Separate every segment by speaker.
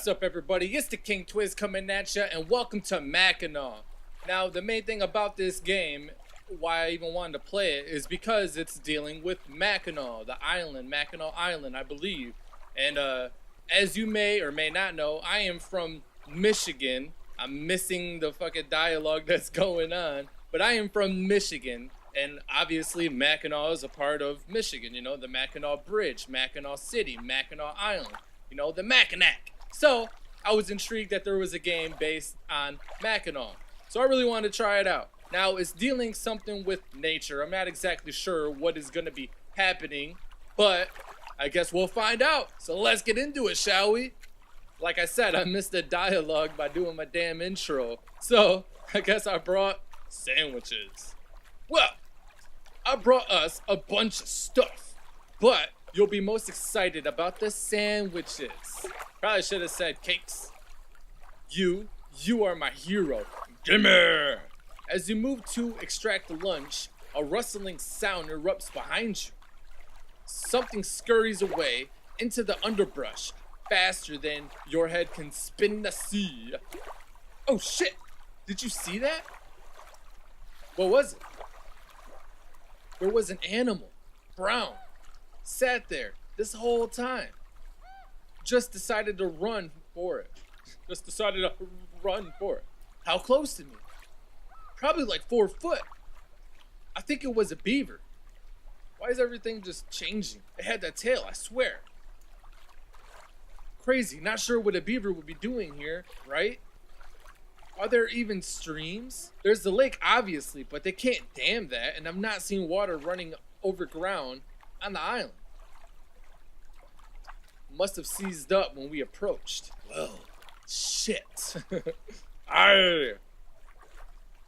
Speaker 1: What's up, everybody? It's the King Twiz coming at ya, and welcome to Mackinac. Now, the main thing about this game, why I even wanted to play it, is because it's dealing with Mackinac, the island, Mackinac Island, I believe. And as you may or may not know, I am from Michigan. I'm missing the fucking dialogue that's going on, but I am from Michigan. And obviously, Mackinac is a part of Michigan, you know, the Mackinac Bridge, Mackinac City, Mackinac Island, you know, the Mackinac. So, I was intrigued that there was a game based on Mackinac. So I really wanted to try it out. Now, it's dealing something with nature. I'm not exactly sure what is going to be happening, but I guess we'll find out. So let's get into it, shall we? Like I said, I missed the dialogue by doing my damn intro. So, I guess I brought sandwiches. Well, I brought us a bunch of stuff, but you'll be most excited about the sandwiches. Probably should have said cakes. You are my hero. Gimme! As you move to extract the lunch, a rustling sound erupts behind you. Something scurries away into the underbrush faster than your head can spin the sea. Oh shit! Did you see that? What was it? There was an animal, brown, sat there this whole time. Just decided to run for it. How close to me? Probably like 4 foot. I think it was a beaver. Why is everything just changing? It had that tail, I swear. Crazy, not sure what a beaver would be doing here, right? Are there even streams? There's the lake, obviously, but they can't dam that, and I'm not seeing water running over ground on the island. Must have seized up when we approached. Well, shit. Arr.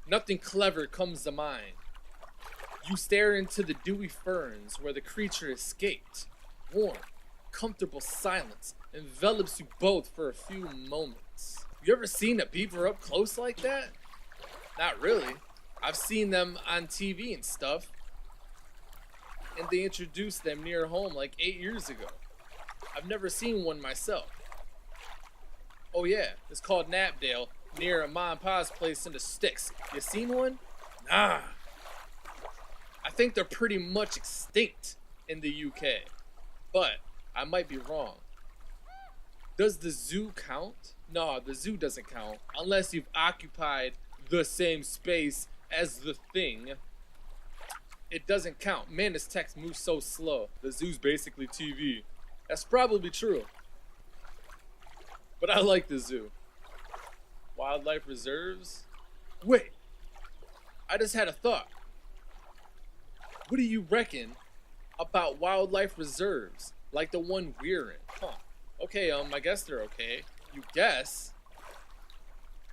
Speaker 1: Nothing clever comes to mind. You stare into the dewy ferns where the creature escaped. Warm, comfortable silence envelops you both for a few moments. You ever seen a beaver up close like that? Not really. I've seen them on TV and stuff. And they introduced them near home like 8 years ago. I've never seen one myself. Oh yeah, it's called Knapdale, near a Ma and Pa's place in the sticks. You seen one? Nah. I think they're pretty much extinct in the UK. But I might be wrong. Does the zoo count? No, the zoo doesn't count unless you've occupied the same space as the thing. It doesn't count. Man, this text moves so slow. The zoo's basically TV. That's probably true. But I like the zoo. Wildlife reserves? Wait, I just had a thought. What do you reckon about wildlife reserves? Like the one we're in? Huh. Okay, I guess they're okay. You guess?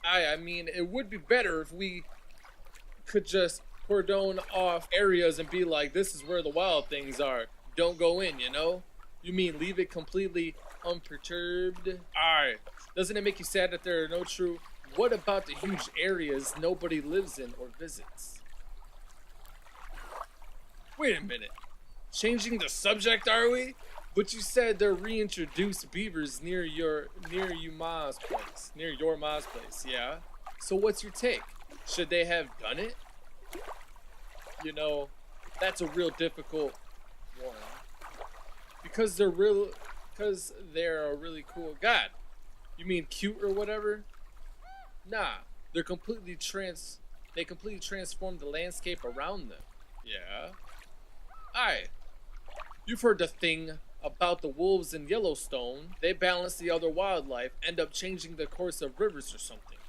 Speaker 1: I mean, it would be better if we could just cordon off areas and be like, this is where the wild things are. Don't go in, you know? You mean leave it completely unperturbed? Alright. Doesn't it make you sad that there are no true... What about the huge areas nobody lives in or visits? Wait a minute. Changing the subject, are we? But you said they're reintroduced beavers near your ma's place, yeah? So what's your take? Should they have done it? You know, that's a real difficult one. Because they're a really cool. God, you mean cute or whatever? Nah, they completely transformed the landscape around them. Yeah. Alright. You've heard the thing about the wolves in Yellowstone. They balance the other wildlife, end up changing the course of rivers or something.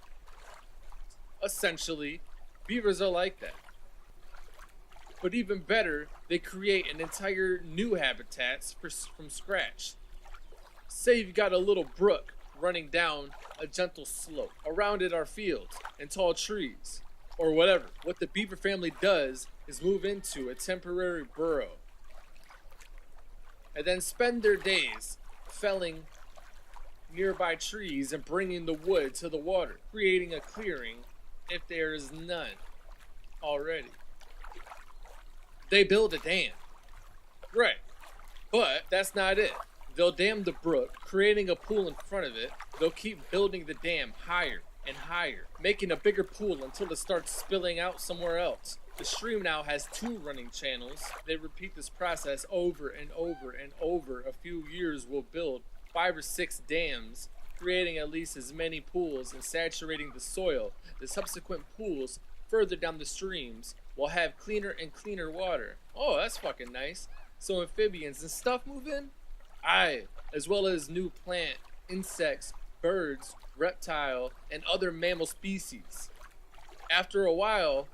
Speaker 1: Essentially, beavers are like that. But even better, they create an entire new habitats from scratch. Say you've got a little brook running down a gentle slope. Around it are fields and tall trees, or whatever. What the beaver family does is move into a temporary burrow and then spend their days felling nearby trees and bringing the wood to the water, creating a clearing if there is none already. They build a dam. Right. But that's not it. They'll dam the brook, creating a pool in front of it. They'll keep building the dam higher and higher, making a bigger pool until it starts spilling out somewhere else. The stream now has 2 running channels. They repeat this process over and over and over. A few years will build 5 or 6 dams, creating at least as many pools and saturating the soil. The subsequent pools further down the streams will have cleaner and cleaner water. Oh, that's fucking nice. So amphibians and stuff move in? Aye, as well as new plant, insects, birds, reptile, and other mammal species. After a while,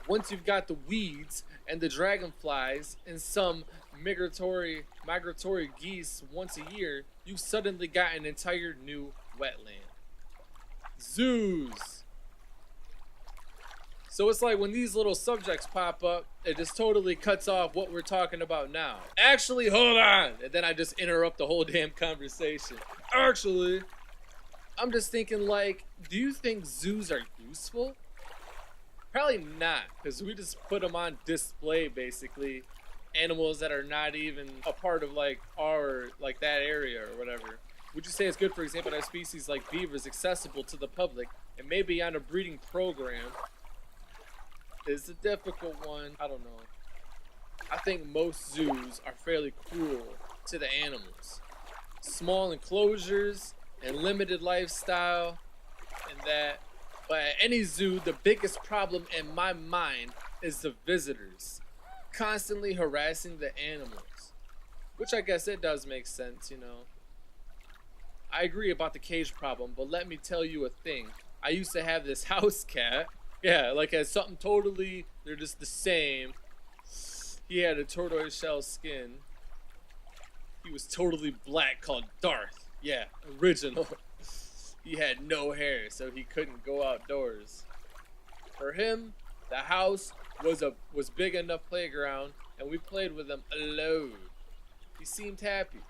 Speaker 1: once you've got the weeds and the dragonflies and some migratory geese once a year, you've suddenly got an entire new wetland. Zoos. So it's like when these little subjects pop up, it just totally cuts off what we're talking about now. Actually, hold on. And then I just interrupt the whole damn conversation. Actually, I'm just thinking like, do you think zoos are useful? Probably not, because we just put them on display basically. Animals that are not even a part of like that area or whatever. Would you say it's good, for example, to have species like beavers accessible to the public and maybe on a breeding program? It's a difficult one. I don't know. I think most zoos are fairly cruel to the animals. Small enclosures and limited lifestyle and that. But at any zoo, the biggest problem in my mind is the visitors constantly harassing the animals. Which I guess it does make sense, you know. I agree about the cage problem, but let me tell you a thing. I used to have this house cat. Yeah, like as something totally, they're just the same. He had a tortoiseshell skin. He was totally black, called Darth. Yeah, original. He had no hair, so he couldn't go outdoors. For him, the house was big enough playground, and we played with him alone. He seemed happy.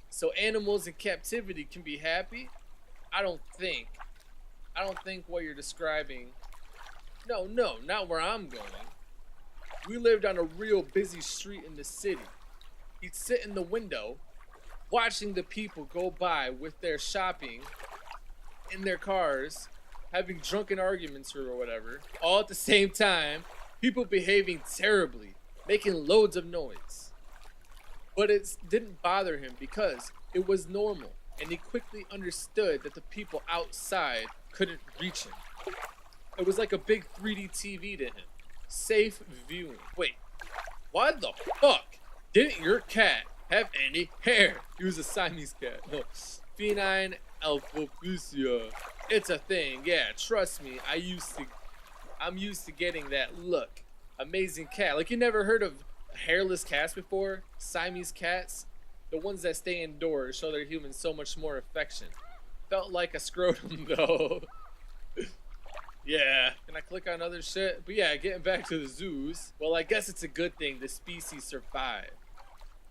Speaker 1: So animals in captivity can be happy? I don't think what you're describing. No, not where I'm going. We lived on a real busy street in the city. He'd sit in the window, watching the people go by with their shopping in their cars, having drunken arguments or whatever, all at the same time, people behaving terribly, making loads of noise. But it didn't bother him because it was normal, and he quickly understood that the people outside couldn't reach him. It was like a big 3D TV to him. Safe viewing. Wait, why the fuck didn't your cat have any hair? He was a Siamese cat. No. Feline alphofusia. It's a thing, yeah, trust me. I'm used to getting that look. Amazing cat. Like, you never heard of hairless cats before? Siamese cats? The ones that stay indoors show their humans so much more affection. Felt like a scrotum though. Yeah. Can I click on other shit? But yeah, getting back to the zoos. Well, I guess it's a good thing the species survived.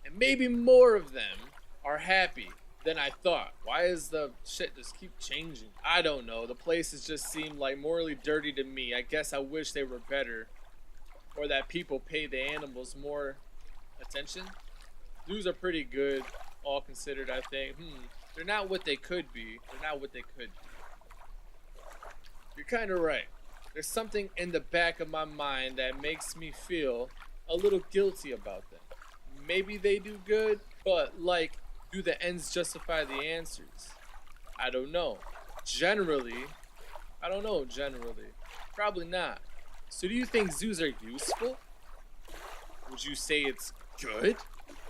Speaker 1: And maybe more of them are happy than I thought. Why is the shit just keep changing? I don't know. The places just seem like morally dirty to me. I guess I wish they were better. Or that people pay the animals more attention. Zoos are pretty good, all considered, I think. They're not what they could be. You're kind of right. There's something in the back of my mind that makes me feel a little guilty about them. Maybe they do good, but like, do the ends justify the answers? I don't know. Generally. Probably not. So do you think zoos are useful? Would you say it's good?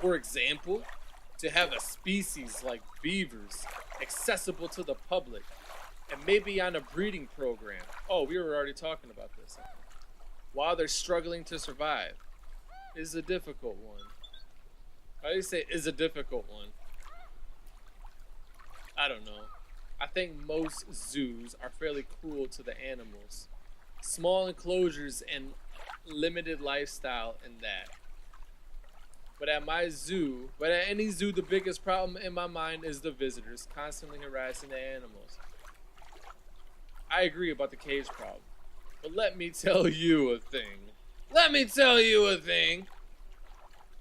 Speaker 1: For example, to have a species like beavers accessible to the public and maybe on a breeding program. Oh, we were already talking about this. While they're struggling to survive. Is a difficult one. How do you say is a difficult one? I don't know. I think most zoos are fairly cruel to the animals. Small enclosures and limited lifestyle in that. But at any zoo, the biggest problem in my mind is the visitors constantly harassing the animals. I agree about the cage problem. But let me tell you a thing.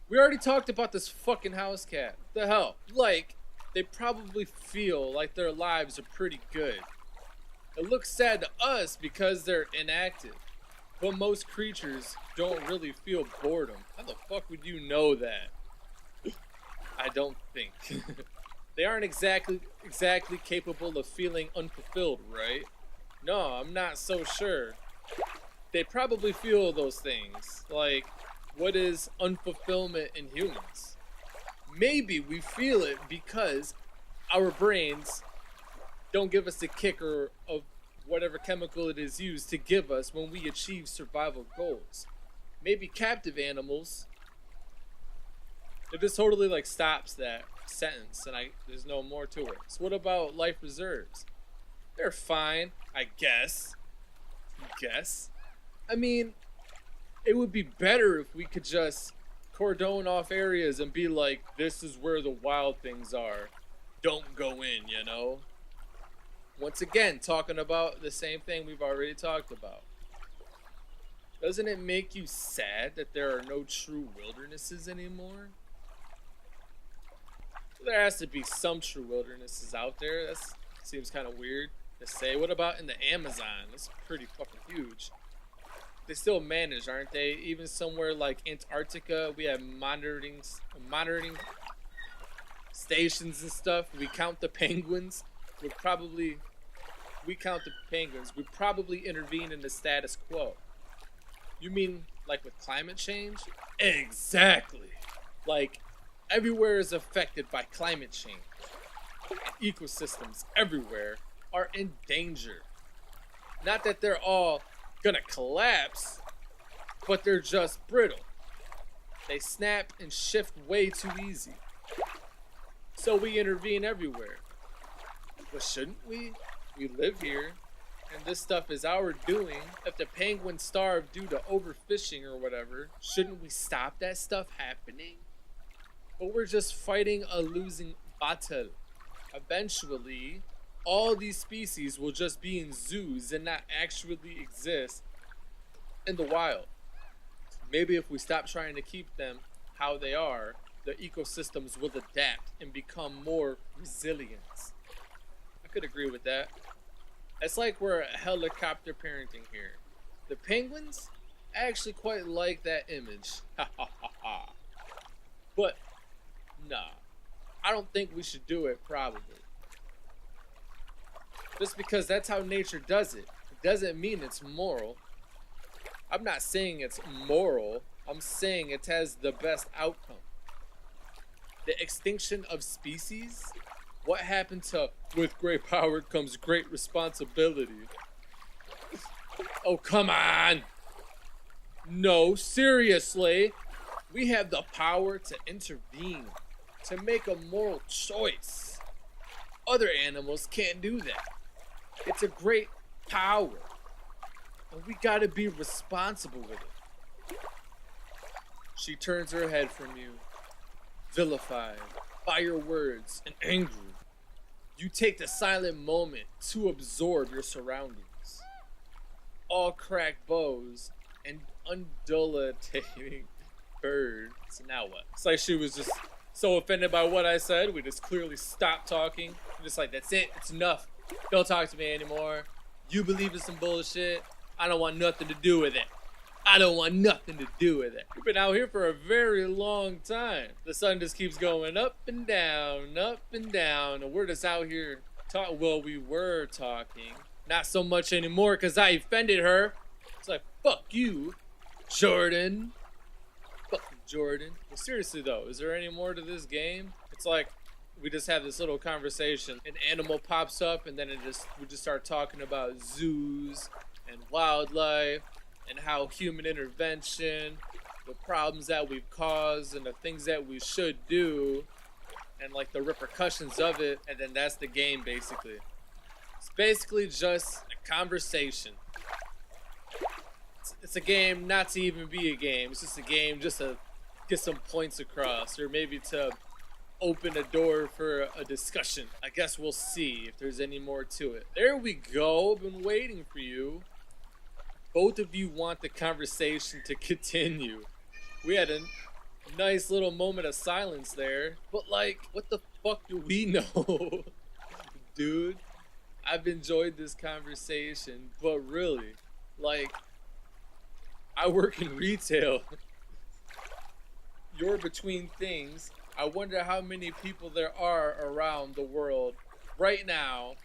Speaker 1: We already talked about this fucking house cat. The hell? Like, they probably feel like their lives are pretty good. It looks sad to us because they're inactive. But most creatures don't really feel boredom. How the fuck would you know that? I don't think. They aren't exactly capable of feeling unfulfilled, right? No, I'm not so sure. They probably feel those things. Like, what is unfulfillment in humans? Maybe we feel it because our brains don't give us the kicker of whatever chemical it is used to give us when we achieve survival goals. Maybe captive animals. It just totally like stops that sentence and there's no more to it. So what about life reserves? They're fine, I guess. I mean, it would be better if we could just cordon off areas and be like, this is where the wild things are. Don't go in, you know? Once again, talking about the same thing we've already talked about. Doesn't it make you sad that there are no true wildernesses anymore? There has to be some true wildernesses out there. That seems kind of weird to say. What about in the Amazon? That's pretty fucking huge. They still manage, aren't they? Even somewhere like Antarctica, we have monitoring stations and stuff. We count the penguins. We'd probably intervene in the status quo. You mean like with climate change? Exactly. Like everywhere is affected by climate change. Ecosystems everywhere are in danger. Not that they're all gonna collapse, but they're just brittle. They snap and shift way too easy. So we intervene everywhere. But shouldn't we? We live here, and this stuff is our doing. If the penguins starve due to overfishing or whatever, shouldn't we stop that stuff happening? But we're just fighting a losing battle. Eventually, all these species will just be in zoos and not actually exist in the wild. Maybe if we stop trying to keep them how they are, the ecosystems will adapt and become more resilient. I could agree with that. It's like we're helicopter parenting here. The penguins actually quite like that image. Ha ha ha ha. But, nah. I don't think we should do it, probably. Just because that's how nature does it. It doesn't mean it's moral. I'm not saying it's moral. I'm saying it has the best outcome. The extinction of species? What happened to with great power comes great responsibility? Oh, come on! No, seriously. We have the power to intervene, to make a moral choice. Other animals can't do that. It's a great power. And we gotta be responsible with it. She turns her head from you, vilified by your words and angry. You take the silent moment to absorb your surroundings. All cracked bows and undulating birds. So now what? It's like she was just so offended by what I said, we just clearly stopped talking. I'm just like, that's it, it's enough. Don't talk to me anymore. You believe in some bullshit. I don't want nothing to do with it. I don't want nothing to do with it. We've been out here for a very long time. The sun just keeps going up and down, and we're just out here talking. Well, we were talking. Not so much anymore because I offended her. It's like, fuck you, Jordan. Fucking Jordan. Well, seriously though, is there any more to this game? It's like, we just have this little conversation. An animal pops up and then we just start talking about zoos and wildlife and how human intervention, the problems that we've caused and the things that we should do and like the repercussions of it, and then that's the game basically. It's basically just a conversation. It's a game not to even be a game. It's just a game just to get some points across, or maybe to open a door for a discussion. I guess we'll see if there's any more to it. There we go. Been waiting for you. Both of you want the conversation to continue. We had a Nice little moment of silence there. But like, what the fuck do we know? Dude, I've enjoyed this conversation, but really, like, I work in retail. You're between things. I wonder how many people there are around the world right now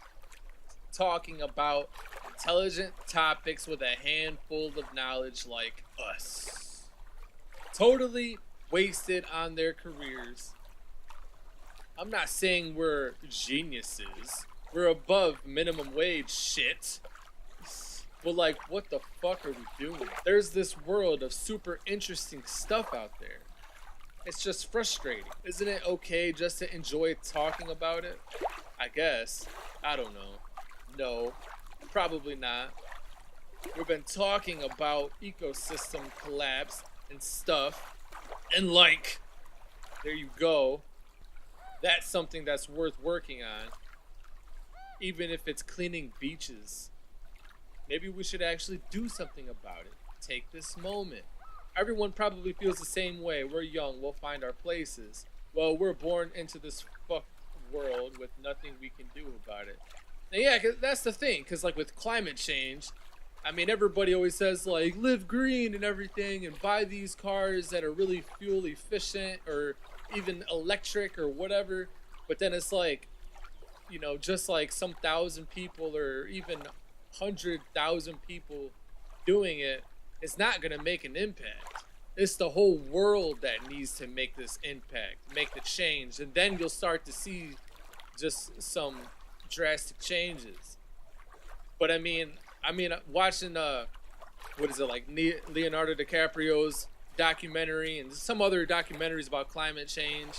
Speaker 1: talking about intelligent topics with a handful of knowledge like us. Totally wasted on their careers. I'm not saying we're geniuses. We're above minimum wage shit. But like, what the fuck are we doing? There's this world of super interesting stuff out there. It's just frustrating. Isn't it okay just to enjoy talking about it? I guess. I don't know. No, probably not. We've been talking about ecosystem collapse and stuff. And like, there you go. That's something that's worth working on. Even if it's cleaning beaches. Maybe we should actually do something about it. Take this moment. Everyone probably feels the same way. We're young, we'll find our places. Well, we're born into this fucked world with nothing we can do about it. And yeah, 'cause that's the thing, because like with climate change, I mean, everybody always says like, live green and everything, and buy these cars that are really fuel efficient, or even electric or whatever. But then it's like, you know, just like some thousand people or even 100,000 people doing it, it's not gonna make an impact. It's the whole world that needs to make this impact, make the change, and then you'll start to see just some drastic changes. But I mean, watching what is it, like Leonardo DiCaprio's documentary and some other documentaries about climate change,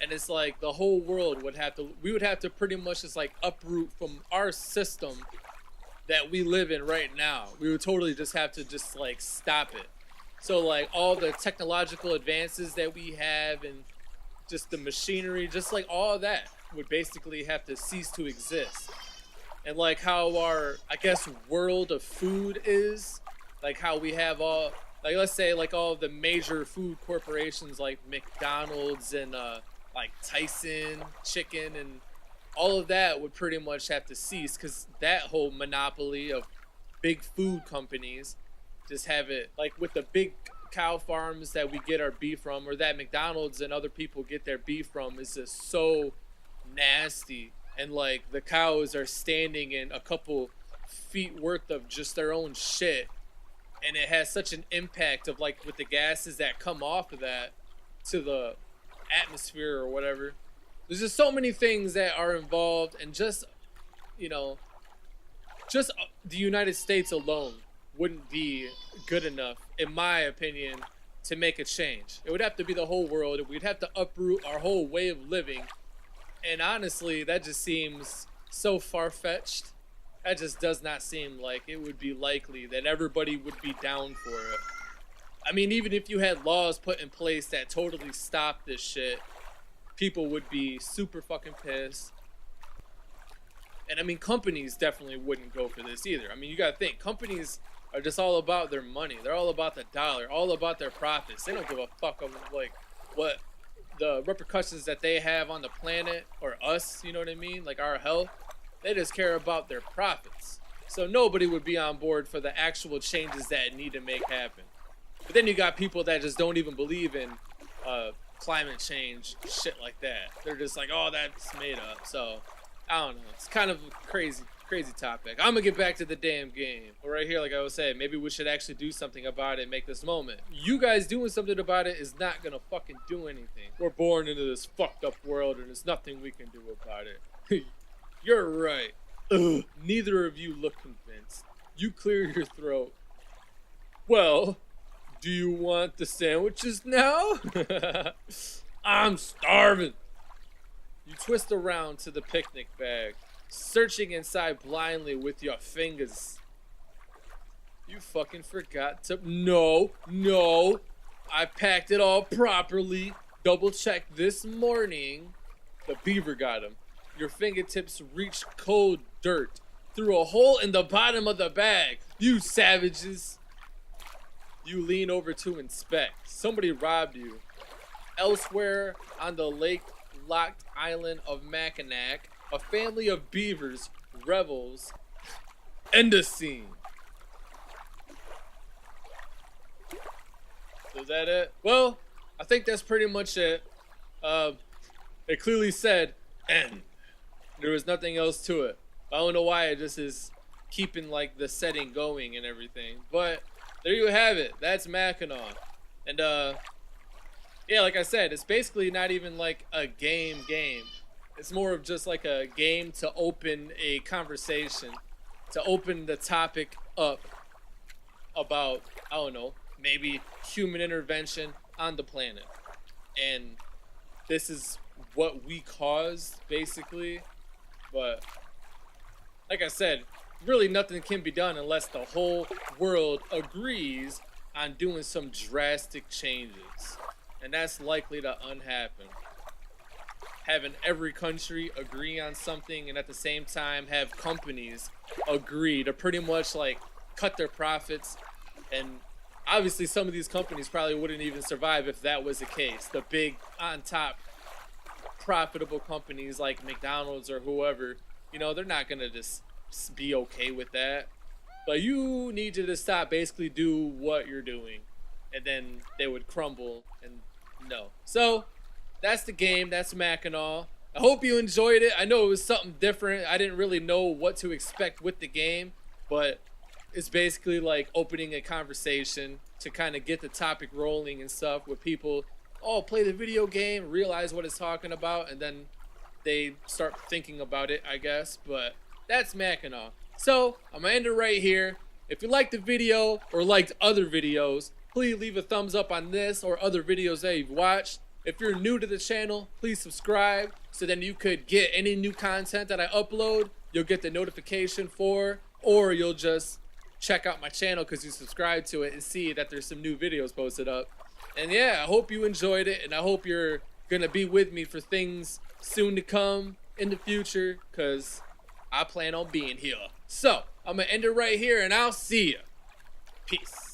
Speaker 1: and it's like the whole world we would have to pretty much just like uproot from our system that we live in right now. We would totally just have to just like stop it. So like all the technological advances that we have and just the machinery, just like all of that would basically have to cease to exist. And like how our, I guess, world of food is, like how we have all, like let's say like all the major food corporations like McDonald's and like Tyson chicken and all of that would pretty much have to cease, because that whole monopoly of big food companies just have it, like with the big cow farms that we get our beef from, or that McDonald's and other people get their beef from, is just so nasty. And like the cows are standing in a couple feet worth of just their own shit, and it has such an impact of like with the gases that come off of that to the atmosphere or whatever. There's just so many things that are involved, and just, you know, just the United States alone wouldn't be good enough, in my opinion, to make a change. It would have to be the whole world. We'd have to uproot our whole way of living. And honestly, that just seems so far-fetched. That just does not seem like it would be likely that everybody would be down for it. I mean, even if you had laws put in place that totally stopped this shit, people would be super fucking pissed. And I mean, companies definitely wouldn't go for this either. I mean, you gotta think, companies are just all about their money. They're all about the dollar, all about their profits. They don't give a fuck of like what the repercussions that they have on the planet or us, you know what I mean? Like our health. They just care about their profits. So nobody would be on board for the actual changes that need to make happen. But then you got people that just don't even believe in climate change, shit like that. They're just like, oh, that's made up. So I don't know. It's kind of a crazy topic. I'm gonna get back to the damn game. But right here, like I was saying, maybe we should actually do something about it, make this moment. You guys doing something about it is not gonna fucking do anything. We're born into this fucked up world, and there's nothing we can do about it. You're right. Ugh. Neither of you look convinced. You clear your throat. Well, do you want the sandwiches now? I'm starving. You twist around to the picnic bag, searching inside blindly with your fingers. You fucking forgot to... No. I packed it all properly. Double checked this morning. The beaver got him. Your fingertips reach cold dirt through a hole in the bottom of the bag. You savages. You lean over to inspect. Somebody robbed you. Elsewhere on the lake-locked island of Mackinac, a family of beavers revels. End of scene. Is that it? Well, I think that's pretty much it. It clearly said end. There was nothing else to it. I don't know why it just is keeping like the setting going and everything. But there you have it. That's Mackinac. And yeah, like I said, it's basically not even like a game. It's more of just like a game to open a conversation, to open the topic up about, I don't know, maybe human intervention on the planet. And this is what we caused, basically. But like I said, really nothing can be done unless the whole world agrees on doing some drastic changes. And that's likely to unhappen. Having every country agree on something and at the same time have companies agree to pretty much like cut their profits. And obviously some of these companies probably wouldn't even survive if that was the case. The big on top profitable companies like McDonald's or whoever, you know, they're not gonna just be okay with that. But you need to just stop, basically do what you're doing, and then they would crumble. And no. So that's the game. That's Mackinac. I hope you enjoyed it. I know it was something different. I didn't really know what to expect with the game, but it's basically like opening a conversation to kind of get the topic rolling and stuff with people. Oh, play the video game, realize what it's talking about, and then they start thinking about it, I guess. But that's Mackinac. So I'm gonna end it right here. If you liked the video or liked other videos, please leave a thumbs up on this or other videos that you've watched. If you're new to the channel, please subscribe so then you could get any new content that I upload. You'll get the notification for, or you'll just check out my channel because you subscribe to it and see that there's some new videos posted up. And yeah, I hope you enjoyed it, and I hope you're gonna be with me for things soon to come in the future, because I plan on being here. So I'm gonna end it right here, and I'll see you. Peace.